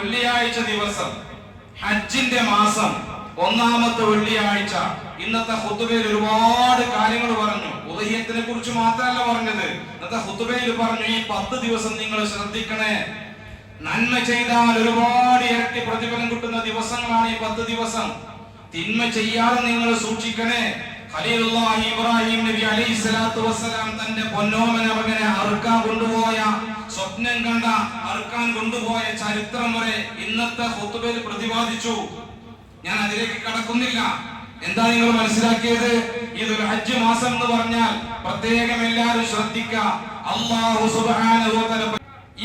വെള്ളിയാഴ്ച ദിവസം, ഹജ്ജിന്റെ മാസം, ഒന്നാമത്തെ വെള്ളിയാഴ്ച. ഇന്നത്തെ ഖുതുബയിൽ ഒരുപാട് കാര്യങ്ങൾ പറഞ്ഞു. ഉദഹിയത്തിനെ കുറിച്ച് മാത്രമല്ല പറഞ്ഞത്. ഇന്നത്തെ ഖുതുബയിൽ പറഞ്ഞു, ഈ 10 ദിവസം നിങ്ങൾ ശ്രദ്ധിക്കണേ. നന്മ ചെയ്താൽ ഒരുപാട് ഇരട്ടി പ്രതിഫലം കിട്ടുന്ന ദിവസങ്ങളാണ് ഈ 10 ദിവസം. തിന്മ ചെയ്യാതെ നിങ്ങൾ സൂക്ഷിക്കണേ. ഖലീലുല്ലാഹി ഇബ്രാഹിം നബി അലൈഹിസ്സലാത്തു വസ്സലാം തന്റെ പൊന്നോമന മകനെ അറുക്കാൻ കൊണ്ടുപോയ, സ്വപ്നം കണ്ട അറുക്കാൻ കൊണ്ടുപോയ ചരിത്രം വരെ ഇന്നത്തെ ഖുതുബയിൽ പ്രതിപാദിച്ചു. ഞാൻ അതിലേക്ക് കടക്കുന്നില്ല. എന്താ നിങ്ങൾ മനസ്സിലാക്കിയത്? ഇതൊരു ഹജ്ജ് മാസം എന്ന് പറഞ്ഞാൽ പ്രത്യേകം എല്ലാവരും ശ്രദ്ധിക്കുക. അല്ലാഹു സുബ്ഹാനഹു വ തആല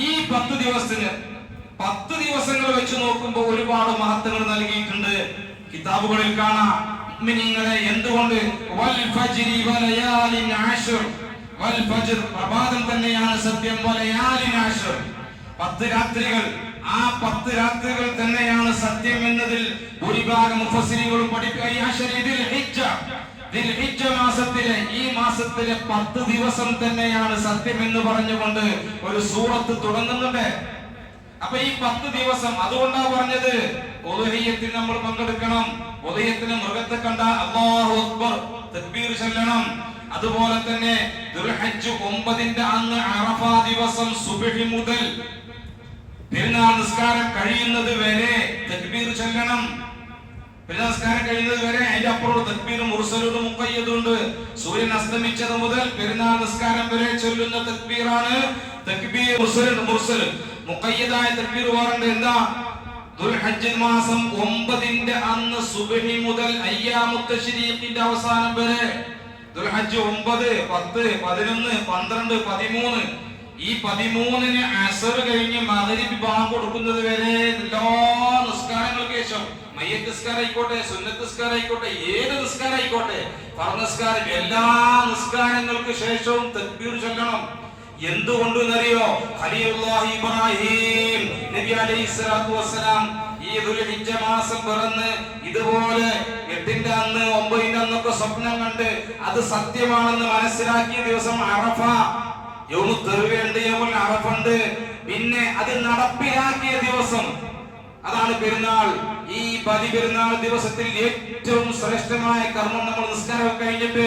ഈ 10 ദിവസത്തിന് 10 ദിവസങ്ങൾ വെച്ച് നോക്കുമ്പോൾ ഒരുപാട് മഹത്വങ്ങൾ നൽകിയിട്ടുണ്ട്. കിതാബുകളിൽ കാണാം മുഅ്മിനീങ്ങളെ എന്തുകൊണ്ട് വൽ ഫജ്രി വലയാലിൻ അശ്ർ, വൽ ഫജ്ർ പ്രഭാതം തന്നെയാണ് സത്യം, വലയാലിൻ അശ്ർ 10 രാത്രികൾ, ആ 10 രാത്രികൾ തന്നെയാണ് സത്യം എന്നതിൽ ഭൂരിഭാഗം മുഫസ്സിരീങ്ങളും ദിൽഹിജ്ജ മാസത്തിലെ, ഈ മാസത്തിലെ 10 ദിവസം തന്നെയാണ് സത്യം എന്ന് പറഞ്ഞുകൊണ്ട് ഒരു സൂറത്ത് തുടങ്ങുന്നുണ്ട്. അപ്പൊ ഈ 10 ദിവസം, അതുകൊണ്ടാണ് പറഞ്ഞത് ഉദ്ഹിയ്യത്തിൽ നമ്മൾ പങ്കെടുക്കണം. ഉദ്ഹിയ്യത്തിന് മൃഗത്തെ കണ്ട അല്ലാഹു അക്ബർ തക്ബീർ ചൊല്ലണം. അതുപോലെ തന്നെ ദുൽഹജ്ജ് 9ന്റെ അന്ന് അറഫ ദിവസം സുബ്ഹി മുതൽ പെരുന്നാൾ നിസ്കാരം കഴിയുന്നത് വരെ തക്ബീർ ചൊല്ലണം. പെരുന്നാൾ നിസ്കാരം കഴിയുന്നത് വരെ അതിന്റെ അപ്പുറം തക്ബീർ മുർസലുണ്ട്, മുഖയ്യദുണ്ട്. സൂര്യൻ അസ്തമിച്ചത് മുതൽ പെരുന്നാൾ നിസ്കാരം വരെ ചൊല്ലുന്ന തക്ബീറാണ് തക്ബീർ മുർസൽ. മുഖയ്യദായ തക്ബീർ വേറുണ്ട്. എന്താ? ദുൽഹജ്ജ് മാസം 9ന്റെ അന്ന് സുബ്ഹി മുതൽ അയ്യാമുത്ത് തശ്രീഖിന്റെ അവസാനം വരെ, ദുൽഹജ്ജ് 9, 10, 11, 12, 13, ഈ 13-ന് അസർ കഴിഞ്ഞ് മഗ്രിബ് ബാങ്ക് കൊടുക്കുന്നത് വരെ എല്ലാ നിസ്കാരങ്ങൾക്ക് ശേഷം, മയ്യത്ത് നിസ്കാരം ആയിക്കോട്ടെ, സുന്നത്ത് നിസ്കാരം ആയിക്കോട്ടെ, ഏത് നിസ്കാരം ആയിക്കോട്ടെ, ഫർദ് നിസ്കാരം, എല്ലാ നിസ്കാരങ്ങൾക്ക് ശേഷവും തക്ബീർ ചൊല്ലണം. എന്തുകൊണ്ടെന്നറിയോ? ഖലീലുല്ലാഹി ഇബ്രാഹിം നബി അലൈഹിസ്സലാത്തു വസ്സലാം ഈ ദുൽഹിജ്ജ മാസം പിറന്ന് ഇതുപോലെ 8ന്റെ അന്ന് 9ന്റെ അന്നൊക്കെ സ്വപ്നം കണ്ട് അത് സത്യമാണെന്ന് മനസ്സിലാക്കിയ ദിവസം അറഫ, യൗമുൽ തർവിയുണ്ട്, യൗമുൽ അറഫുണ്ട്. പിന്നെ അത് നടപ്പിലാക്കിയ ദിവസം അതാണ് പെരുന്നാൾ. ഈ ബലിപെരുന്നാൾ ദിവസത്തിൽ ഏറ്റവും ശ്രേഷ്ഠമായ കർമ്മം നമ്മൾ നിസ്കാരം കഴിഞ്ഞിട്ട്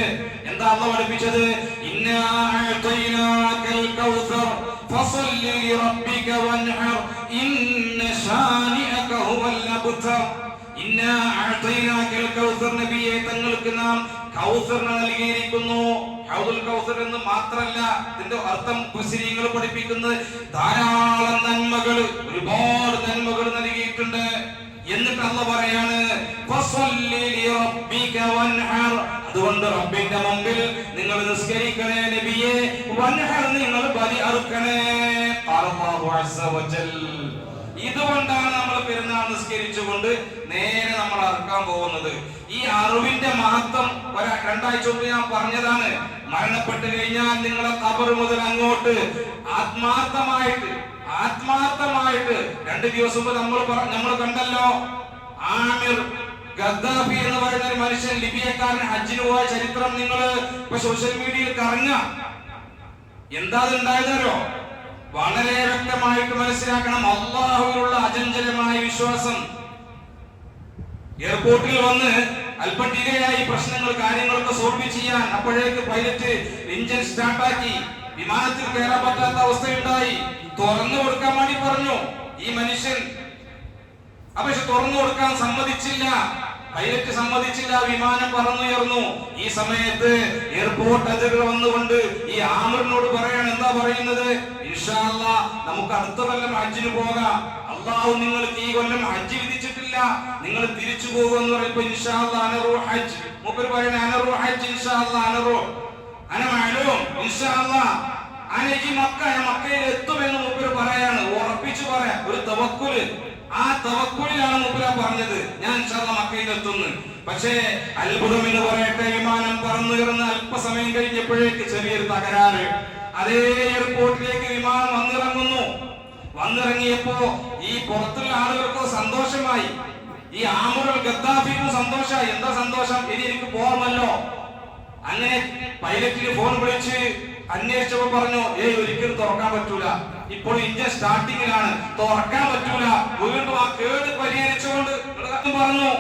എന്താ അല്ലാഹു പഠിപ്പിച്ചത്? ഇന്നാ അഅതൈനാകൽ കൗസർ ഫസല്ലി ലിറബ്ബിക വൻഹർ ഇന്ന ശാനിഅക ഹുവൽ അബ്തർ. ഇന്നാ അഅതൈനാകൽ കൗസർ, നബിയെ തങ്ങൾക്ക് നാം കൗസർ നൽകിയിരിക്കുന്നു. ഹൗദുൽ കൗസർ എന്ന് മാത്രമല്ല, ഇതിന്റെ അർത്ഥം മുഫസ്സിരീങ്ങൾ പഠിപ്പിക്കുന്നത് ധാരാളം നന്മകൾ, ഒരുപാട് നന്മകൾ നൽകിയിട്ടുണ്ട്. എന്നിട്ട് അല്ലാഹു പറയാണ് ഫസല്ലി ലിറബ്ബിക വൻഹർ, അതുകൊണ്ട് റബ്ബിന്റെ മുമ്പിൽ നിങ്ങൾ നിസ്കരിക്കണേ നബിയെ, വൻഹർ നിങ്ങൾ ബലി അറുക്കണേ. അല്ലാഹു അസ്സ വജൽ. ഇതുകൊണ്ടാണ് നമ്മൾ പെരുന്നാൾ നിസ്കരിച്ചുകൊണ്ട് നേരെ നമ്മൾ അറുക്കാൻ പോകുന്നത്. ഈ അറിവിന്റെ മഹത്വം 2 ആഴ്ച മുമ്പ് ഞാൻ പറഞ്ഞതാണ്. മരണപ്പെട്ടു കഴിഞ്ഞാൽ നിങ്ങളെ ഖബർ മുതൽ അങ്ങോട്ട് ആത്മാർത്ഥമായിട്ട് 2 ദിവസം മുമ്പ് നമ്മൾ കണ്ടല്ലോ, ആമിർ ഗദ്ദാഫി എന്ന് പറയുന്ന ഒരു മനുഷ്യൻ, ലിബിയക്കാരൻ, ഹജ്ജിന് പോയ ചരിത്രം നിങ്ങൾ ഇപ്പൊ സോഷ്യൽ മീഡിയയിൽ കറങ്ങ. എന്താ ഉണ്ടായതോ? വളരെ വ്യക്തമായിട്ട് മനസ്സിലാക്കണം. അല്ലാഹുവിലുള്ള അചഞ്ചലമായ വിശ്വാസം. എയർപോർട്ടിൽ വന്ന് അല്പം ഡിലേയായി പ്രശ്നങ്ങൾ, കാര്യങ്ങളൊക്കെ സോൾവ് ചെയ്യാൻ, അപ്പോഴേക്ക് പൈലറ്റ് എഞ്ചിൻ സ്റ്റാർട്ടാക്കി, വിമാനത്തിൽ കയറാൻ പറ്റാത്ത അവസ്ഥയുണ്ടായി. തുറന്നു കൊടുക്കാൻ വേണ്ടി പറഞ്ഞു ഈ മനുഷ്യൻ. പക്ഷെ തുറന്നു കൊടുക്കാൻ സമ്മതിച്ചില്ല, പൈലറ്റ് സമ്മതിച്ചില്ല. വിമാനം പറന്നുയർന്നു. ഈ സമയത്ത് എയർപോർട്ട് അധികൃതർ വന്നുകൊണ്ട് ഈ ആമിറിനോട് പറയാണ്, എന്താ പറയുന്നത്? ഇൻഷാ അല്ലാഹ് നമുക്ക് അടുത്ത കൊല്ലം ഹജ്ജിന് പോകാം. അല്ലാഹു നിങ്ങൾക്ക് ഈ കൊല്ലം ഹജ്ജ് വിധിച്ചിട്ടില്ല, നിങ്ങൾ തിരിച്ചു പോകുമെന്ന് പറയുമ്പോ ഇൻഷാ അല്ലാഹ് അനറു ഹജ്ജ്. മൂപ്പര് പറയണേ അനറു ഹജ്ജ് ഇൻഷാ അല്ലാഹ് അനറു അന മഅലൂം ഇൻഷാ അല്ലാഹ് അനജി മക്ക, മക്കയിൽ എത്തുമെന്ന് മൂപ്പര് പറയാണ്. ഉറപ്പിച്ചു പറയാ, ഒരു തവക്കുല്. ആ തവക്കുലിലാണ് മൂപ്പര പറഞ്ഞത് ഞാൻ ഇൻഷാ അല്ലാഹ് മക്കയിൽ എത്തുന്നു. പക്ഷേ അത്ഭുതം എന്ന് പറയട്ടെ, വിമാനം പറന്നുയർന്ന് അല്പസമയം കഴിഞ്ഞപ്പോഴേക്ക് ചെറിയൊരു തകരാറ്. അതേ എയർപോർട്ടിലേക്ക് വിമാനം വന്നിറങ്ങിയപ്പോ ഈ പുറത്തുള്ള ആളുകൾക്ക് സന്തോഷമായി, ഈ ആമിർ ഗദ്ദാഫിക്കും സന്തോഷമായി. എന്താ സന്തോഷം? ഇനി എനിക്ക് പോകാമല്ലോ. അങ്ങനെ പൈലറ്റിന് ഫോൺ വിളിച്ച് അന്വേഷിച്ചപ്പോ പറഞ്ഞു, ഒരിക്കലും തുറക്കാൻ പറ്റൂല, ഇപ്പോൾ ഇന്ത്യ സ്റ്റാർട്ടിങ്ങിലാണ്, തുറക്കാൻ പറ്റൂല. വീണ്ടും തകർന്നു.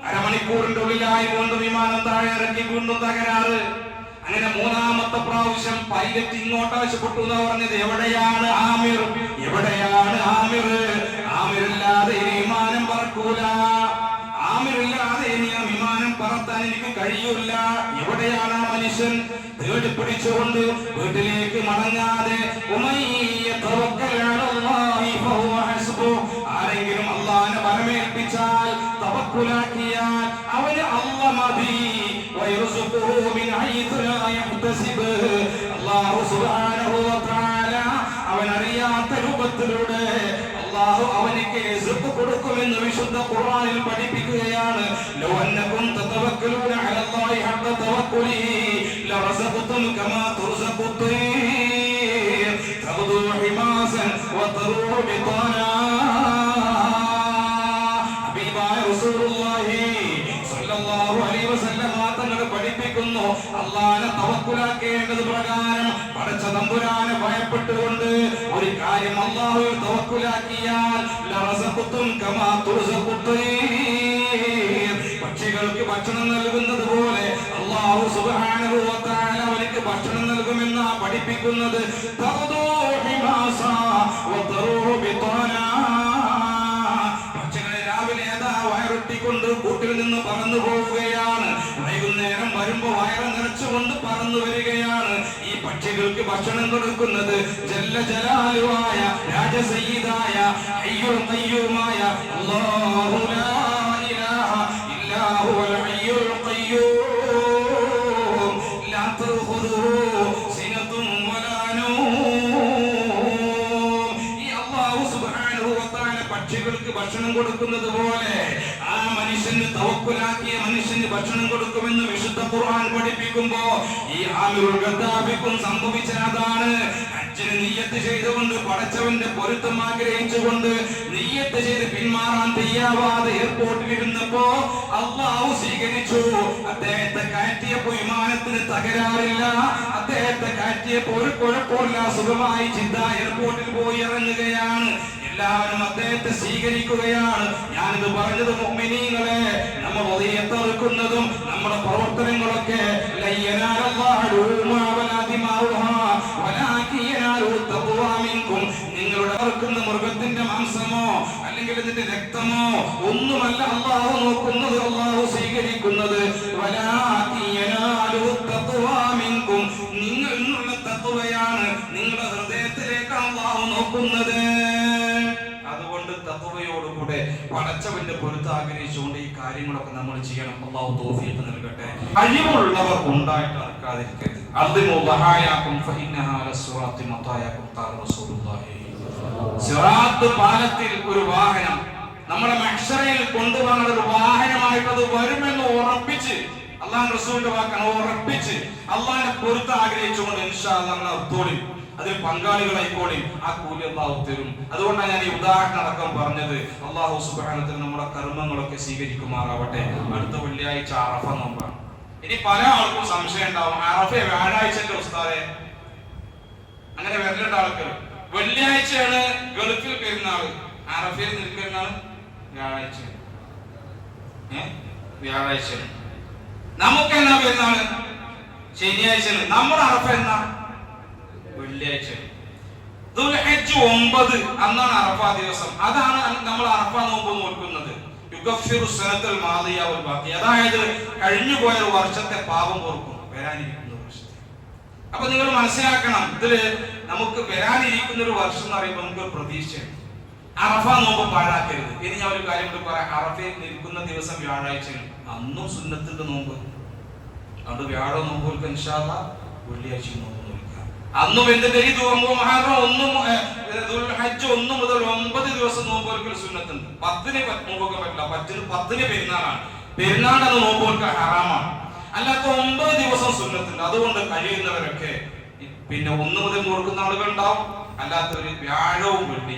അരമണിക്കൂറിന്റെ ഉള്ളിലായി വീണ്ടും വിമാനം താഴെ ഇറക്കി, വീണ്ടും തകരാറ്. അങ്ങനെ മൂന്നാമത്തെ പ്രാവശ്യം പൈലറ്റ് ഇങ്ങോട്ട് ആവശ്യപ്പെട്ടു എന്ന് പറഞ്ഞത്, എവിടെയാണ് ആമിർ, എവിടെയാണ് ആമിർ? ആമിറില്ലാതെ ഇനി വിമാനം പറക്കൂല, ആമിറില്ലാതെ ഇനി ആ വിമാനം പറത്താൻ എനിക്ക് കഴിയൂല. എവിടെയാണ് ആ മനുഷ്യൻ? തേടി പിടിച്ചുകൊണ്ട് വീട്ടിലേക്ക് മടങ്ങാതെ, ആരെങ്കിലും അള്ളാഹിനെ വരമേൽപ്പിച്ചാൽ, തവക്കുലാക്കിയാൽ അവന് അല്ലാഹ് മതി. അല്ലാഹു സുബ്ഹാനഹു വ തആല അവൻ അറിയാത്ത രൂപത്തിലൂടെ അല്ലാഹു അവനിക്ക് റിസ്ക് കൊടുക്കുമെന്ന് വിശുദ്ധ ഖുർആനിൽ പഠിപ്പിക്കുകയാണ്. ലൗ അന്നകും തതവക്കലൂന അലല്ലാഹി ഹഖ തവക്കുലിഹി ലറസഖതും കമാ തുർസഖു ത്വയ്ർ തഗ്ദു ഹിമാസൻ വതറൂ ബിതാനാ. ഹബീബായ റസൂലുള്ളാഹി സ്വല്ലല്ലാഹു അലൈഹി വസല്ലം തങ്ങൾ പഠിപ്പിക്കുന്നു, അല്ലാഹനെ തവക്കുലാക്കേണ്ടത് പ്രകാരം പടച്ച തമ്പുരാനെ ഭയപ്പെട്ടുകൊണ്ട് ഒരു കാര്യം അല്ലാഹുവിൽ തവക്കുലാക്കിയാൽ ലറസഖതും കമാ തുർസഖു ത്വയ്ർ, പക്ഷികൾക്ക് ഭക്ഷണം നൽകുന്നത് പോലെ അല്ലാഹു സുബ്ഹാനഹു വ തആല അവർക്ക് ഭക്ഷണം നൽകുമെന്നാ പഠിപ്പിക്കുന്നത്. തഗ്ദു ഹിമാസാ വതറൂ ബിതാനാ, വയറൊട്ടിക്കൊണ്ട് കൂട്ടിൽ നിന്ന് പറന്നു പോവുകയാണ്. വൈകുന്നേരം വരുമ്പോ വയറ് നിറച്ചുകൊണ്ട് പറന്നു വരികയാണ്. ഈ പക്ഷികൾക്ക് ഭക്ഷണം കൊടുക്കുന്നത് ജല്ല ജലാലുവായ രാജസയ്യിദായ ഹയ്യുൽ ഖയ്യൂമായ അല്ലാഹു ലാ ഇലാഹ ഇല്ലാ ഹുവൽ ഹയ്യുൽ ഖയ്യൂം ലാ തഖുദുഹു സിനതും വലാ നൗം. ഈ അല്ലാഹു സുബ്ഹാനഹു വ തആല പക്ഷികൾക്ക് ഭക്ഷണം കൊടുക്കുന്നത് പോലെ ആ മനുഷ്യന് തവക്കുലാക്കിയ മനുഷ്യന് ഭക്ഷണം കൊടുക്കുമെന്ന് വിശുദ്ധ ഖുർആൻ പഠിപ്പിക്കുമ്പോ ഈ ആമിറുൽ ഗദ്ദാഫിക്കും സംഭവിച്ച അതാണ്. ഹജ്ജിന് നിയ്യത്ത് ചെയ്തുകൊണ്ട് പടച്ചവന്റെ പൊരുത്തം ആഗ്രഹിച്ചുകൊണ്ട് നിയ്യത്ത് ചെയ്ത് പിന്മാറാൻ തയ്യാറാവാതെ എയർപോർട്ടിൽ ഇരുന്നപ്പോ അല്ലാഹു സ്വീകരിച്ചു. അദ്ദേഹത്തെ കയറ്റിയപ്പോ വിമാനത്തിന് തകരാറില്ല, അദ്ദേഹത്തെ കയറ്റിയപ്പോ ഒരു കുഴപ്പമില്ല, സുഖമായി ജിദ്ദ എയർപോർട്ടിൽ പോയി ഇറങ്ങുകയാണ്. എല്ലാവരും അദ്ദേഹത്തെ സ്വീകരിക്കുകയാണ്. ഞാനിത് പറഞ്ഞത് മുഅ്മിനീങ്ങളെ, നമ്മൾ വദിയത്തറുക്കുന്നതും നമ്മുടെ പ്രവർത്തനങ്ങളൊക്കെ നിങ്ങളുടെ അറുക്കുന്ന മൃഗത്തിന്റെ മാംസമോ അല്ലെങ്കിൽ ഇതിന്റെ രക്തമോ ഒന്നുമല്ല അല്ലാഹു നോക്കുന്നത്, അല്ലാഹു സ്വീകരിക്കുന്നത്. നിങ്ങൾ നിന്നുള്ള തഖ്വയാണ്, നിങ്ങളുടെ ഹൃദയത്തിലേക്ക് അല്ലാഹു നോക്കുന്നത്. അതുകൊണ്ട് തഖ്വയോടുകൂടെ പടച്ചവന്റെ പൊരുത്തം ആഗ്രഹിച്ചുകൊണ്ട് ഈ കാര്യങ്ങളൊക്കെ നമ്മൾ ചെയ്യണം. അല്ലാഹു തൗഫീഖ് നൽകട്ടെ. കഴിവുള്ളവർ ഉണ്ടായിട്ട് അറക്കാതിരിക്കരുത്. അദ്ദിമു ദഹായാകും ഫഇന്നഹാ ലസ്റാത്തി മതായാകും ഖാല റസൂലുള്ളാഹി. സിറാത്ത് പാലത്തിൽ ഒരു വാഹനം നമ്മുടെ മഹ്ശറയിൽ കൊണ്ടുപോകുന്ന ഒരു വാഹനമായിട്ട് അത് വരുമെന്ന് ഉറപ്പിച്ച്, അല്ലാഹു റസൂലിന്റെ വാക്കാണ്, ഉറപ്പിച്ച് അല്ലാഹുവിന്റെ പൊരുത്തം ആഗ്രഹിച്ചുകൊണ്ട് ഇൻഷാ അല്ലാഹ് നമ്മൾ അർത്തോളി അതിൽ പങ്കാളികളായിക്കോളി, ആ കൂലി അല്ലാഹു തരും. അതുകൊണ്ടാണ് ഞാൻ ഈ ഉദാഹരണം അടക്കം പറഞ്ഞത്. അല്ലാഹു സുബ്ഹാനഹു വ തആല നമ്മുടെ കർമ്മങ്ങളൊക്കെ സ്വീകരിക്കുമാറാവട്ടെ. അടുത്ത വെള്ളിയാഴ്ച അറഫ നോമ്പാണ്. ഇനി പല ആൾക്കും സംശയം ഉണ്ടാവും, അറഫ വ്യാഴാഴ്ചന്റെ ഉസ്താദെ അങ്ങനെ വരലുണ്ട് ആൾക്കാർ. വെള്ളിയാഴ്ചയാണ് ഗൾഫിൽ പെരുന്നാള്, അറഫയിൽ നിൽക്കുന്ന വ്യാഴാഴ്ച. വ്യാഴാഴ്ച നമുക്ക് എന്നാ പെരുന്നാള്? ശനിയാഴ്ച. നമ്മുടെ അറഫ എന്നാ? വെള്ളിയാഴ്ച. ദുൽഹജ്ജ് 9 അന്നാണ് അറഫ ദിവസം. അതാണ് നമ്മൾ അറഫ നോമ്പ് നോക്കുന്നത്. യുഗഫിറു സനത്തുൽ മാദിയ വൽ ബാഖി, അതായത് കഴിഞ്ഞു പോയ ഒരു വർഷത്തെ പാപം പൊറുക്കും വരാനിരിക്കുന്ന വർഷത്തെ. അപ്പൊ നിങ്ങൾ മനസ്സിലാക്കണം, ഇതില് നമുക്ക് വരാനിരിക്കുന്ന ഒരു വർഷം എന്ന് പറയുമ്പോൾ നമുക്ക് പ്രതീക്ഷയാണ്. അറഫ നോമ്പ് പാഴാക്കരുത്. ഇനി ഞാൻ ഒരു കാര്യം കൂടി പറയാം. അറഫയിൽ നിൽക്കുന്ന ദിവസം വ്യാഴാഴ്ചയാണ്, അന്നും സുന്നത്തിന്റെ നോമ്പ്. അതുകൊണ്ട് വ്യാഴ നോമ്പുകൾക്ക് ഇൻഷാ അല്ലാഹ് വെള്ളിയാഴ്ച നോമ്പ് നോക്കുക. അന്നും എന്തിന്റെ ഈ മുഹറം 1 മുതൽ 9 ദിവസം നോമ്പുകൾക്ക് സുന്നത്തുണ്ട്. 10 നോമ്പൊക്കെ പറ്റില്ല. 10 പെരുന്നാളാണ്. പെരുന്നാളെന്ന് നോമ്പുകൾക്ക് ഹറാമാണ്. അല്ലാത്ത 9 ദിവസം സുന്നത്തുണ്ട്. അതുകൊണ്ട് കഴിയുന്നവരൊക്കെ പിന്നെ 1 മുതൽ നോക്കുന്ന ആളുകൾ ഉണ്ടാവും, അല്ലാത്തവര് വ്യാഴവും വെള്ളി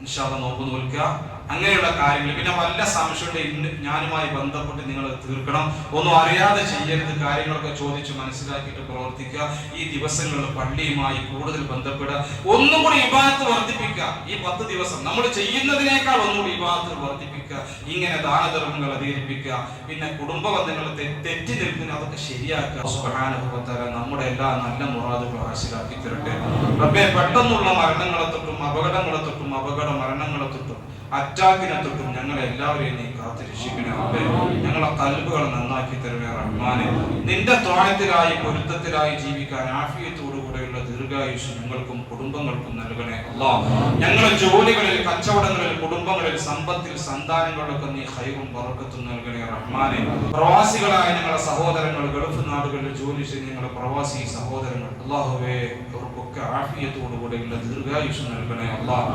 ഇൻഷാ അല്ലാഹ് നോമ്പ് നോൽക്കുക, അങ്ങനെയുള്ള കാര്യങ്ങൾ. പിന്നെ വല്ല സംശയമുണ്ട് ഞാനുമായി ബന്ധപ്പെട്ട് നിങ്ങൾ തീർക്കണം. ഒന്നും അറിയാതെ ചെയ്യരുത്. കാര്യങ്ങളൊക്കെ ചോദിച്ച് മനസ്സിലാക്കിയിട്ട് പ്രവർത്തിക്കുക. ഈ ദിവസങ്ങളിൽ പള്ളിയുമായി കൂടുതൽ ബന്ധപ്പെടുക. ഒന്നും കൂടി ഇബാദത്ത് വർദ്ധിപ്പിക്കുക. ഈ 10 ദിവസം നമ്മൾ ചെയ്യുന്നതിനേക്കാൾ ഒന്നുകൂടി ഇബാദത്ത് വർദ്ധിപ്പിക്കുക. ഇങ്ങനെ ദാനധർമ്മങ്ങൾ അധികരിപ്പിക്കുക. പിന്നെ കുടുംബ ബന്ധങ്ങൾ തെറ്റി നിൽക്കുന്ന അതൊക്കെ ശരിയാക്കുക. സുബ്ഹാനഹു വ തആല നമ്മുടെ എല്ലാ നല്ല മുറാദുകളും ഹാസിലാക്കി തരട്ടെ. റബ്ബേ, പെട്ടെന്നുള്ള മരണങ്ങളെ തൊട്ടും അപകടങ്ങളെ തൊട്ടും അപകട മരണങ്ങളെ തൊട്ടും അറ്റാക്കിനെ തൊട്ടും ഞങ്ങളെ എല്ലാവരെയും നീ കാത്തു രക്ഷിക്കണേ റബ്ബേ. ഞങ്ങളെ ഖൽബുകൾ നന്നാക്കി തരണേ റഹ്മാനെ. നിന്റെ ത്വാഅത്തിലായി പൊരുത്തത്തിലായി ജീവിക്കാൻ ആഫിയത്തോടുകൂടെയുള്ള ദീർഘായുസ് ഞങ്ങൾക്കും കുടുംബങ്ങൾക്കും നൽകണേ അല്ലാഹ്. ഞങ്ങളുടെ ജോലികളിൽ, കച്ചവടങ്ങളിൽ, കുടുംബങ്ങളിൽ, സമ്പത്തിൽ, സന്താനങ്ങളിലൊക്കെ നീ ഖൈറും ബറക്കത്തും നൽകണേ റഹ്മാനെ. പ്രവാസികളായ ഞങ്ങളുടെ സഹോദരങ്ങൾ, ഗൾഫ് നാടുകളിൽ ജോലി ചെയ്യുന്ന ഞങ്ങളുടെ പ്രവാസി സഹോദരങ്ങൾ, അല്ലാഹുവേ, അവർക്കൊക്കെ ആഫിയത്തോടുകൂടെയുള്ള ദീർഘായുസ് നൽകണേ അല്ലാഹ്.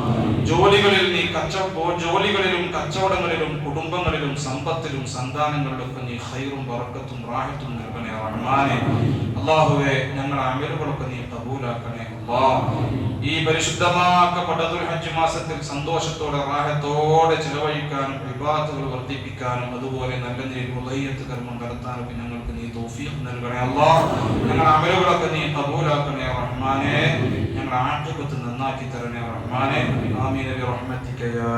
ജോലികളിൽ നീ ജോലികളിലും കച്ചവടങ്ങളിലും കുടുംബങ്ങളിലും സമ്പത്തിലും സന്താനങ്ങളിലൊക്കെ നീ ഖൈറും ബറക്കത്തും റാഹത്തും നൽകണേ റഹ്മാനെ. അല്ലാഹുവേ, ഞങ്ങളുടെ അമലുകളൊക്കെ നീ ഖബൂലാക്കണേ അല്ലാഹ്. ഈ പരിശുദ്ധമാക്കപ്പെട്ട ദുൽഹജ്ജ് മാസത്തിൽ സന്തോഷത്തോടെ റാഹത്തോടെ ചിലവഴിക്കാനും ഇബാദത്തുകൾ വർദ്ധിപ്പിക്കാനും അതുപോലെ നല്ല നിലയിൽ ഉളയ്യത്ത് കർമ്മം നടത്താനും ഞങ്ങൾക്ക് നീ തൗഫീഖ് നൽകണേ അല്ലാഹ്. ഞങ്ങളുടെ അമലുകളൊക്കെ നീ ഖബൂലാക്കണേ റഹ്മാനെ. ഞങ്ങളുടെ ആഖിബത്ത് നന്നാക്കി തരണേ റഹ്മാനെ. ആമീൻ ബിറഹ്മതിക യാ